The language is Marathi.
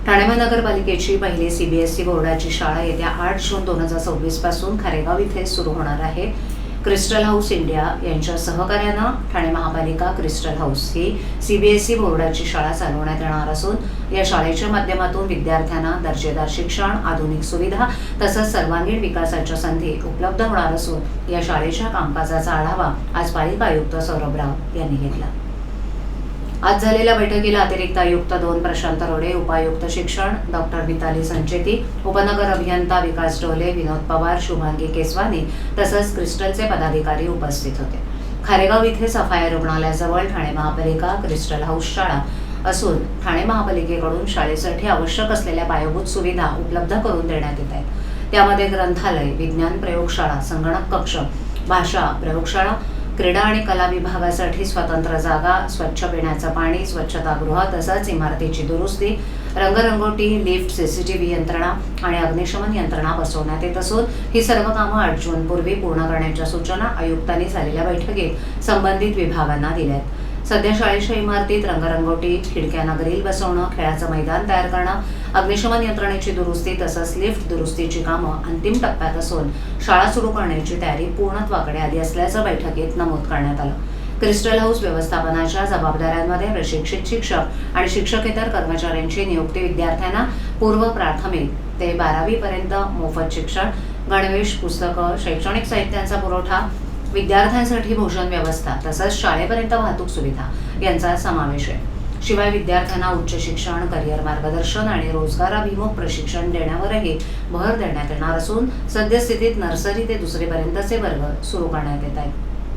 ठाणे महानगरपालिकेची पहिली सीबीएसई बोर्डाची शाळा येत्या 8 जून 2026 पासून खारेगाव इथे सुरू होणार आहे. क्रिस्टल हाऊस इंडिया यांच्या सहकार्यानं ठाणे महापालिका क्रिस्टल हाऊस ही सीबीएसई बोर्डाची शाळा चालवण्यात येणार असून या शाळेच्या माध्यमातून विद्यार्थ्यांना दर्जेदार शिक्षण, आधुनिक सुविधा तसंच सर्वांगीण विकासाच्या संधी उपलब्ध होणार असून या शाळेच्या कामकाजाचा आढावा आज पालिका आयुक्त सौरभ राव यांनी घेतला. आज झालेल्या बैठकीला अतिरिक्त आयुक्त 2 प्रशांत रोडे, उपायुक्त शिक्षण डॉक्टर मिताली संचेती, उपनगर अभियंता विकास डोले, विनोद पवार, शुभांगी केसवानी तसंच क्रिस्टलचे पदाधिकारी उपस्थित होते. खारेगाव इथे सफाया रुग्णालयाजवळ ठाणे महापालिका क्रिस्टल हाऊस शाळा असून ठाणे महापालिकेकडून शाळेसाठी आवश्यक असलेल्या पायाभूत सुविधा उपलब्ध करून देण्यात येत आहेत. त्यामध्ये ग्रंथालय, विज्ञान प्रयोगशाळा, संगणक कक्ष, भाषा प्रयोगशाळा, क्रीडा आणि कला विभागासाठी स्वतंत्र जागा, स्वच्छ पिण्याचं पाणी, स्वच्छतागृह तसंच इमारतीची दुरुस्ती, रंगरंगोटी, लिफ्ट, सीसीटीव्ही यंत्रणा आणि अग्निशमन यंत्रणा बसवण्यात येत असून ही सर्व कामं 8 जूनपूर्वी पूर्ण करण्याच्या सूचना आयुक्तांनी झालेल्या बैठकीत संबंधित विभागांना दिल्यात. सध्या शाळेच्या इमारतीत रंगरंगोटी, खिडक्यांना ग्रिल बसवणं, खेळाचं मैदान तयार करणं, अग्निशमन यंत्रणेची दुरुस्ती तसंच लिफ्ट दुरुस्तीची कामं अंतिम टप्प्यात असून शाळा सुरू करण्याची तयारी पूर्णत्वाकडे आली असल्याचं बैठकीत नमूद करण्यात आलं. क्रिस्टल हाऊस व्यवस्थापनाच्या जबाबदाऱ्यांमध्ये प्रशिक्षित शिक्षक आणि शिक्षकेतर कर्मचाऱ्यांची नियुक्ती, विद्यार्थ्यांना पूर्व प्राथमिक ते 12वी पर्यंत मोफत शिक्षण, गणवेश, पुस्तकं, शैक्षणिक साहित्यांचा पुरवठा, विद्यार्थ्यांसाठी भोजन व्यवस्था तसंच शाळेपर्यंत वाहतूक सुविधा यांचा समावेश आहे. शिवाय विद्यार्थ्यांना उच्च शिक्षण, करिअर मार्गदर्शन आणि रोजगाराभिमुख प्रशिक्षण देण्यावरही भर देण्यात येणार असून सद्यस्थितीत नर्सरी ते 2री पर्यंतचे वर्ग सुरू करण्यात येत आहेत.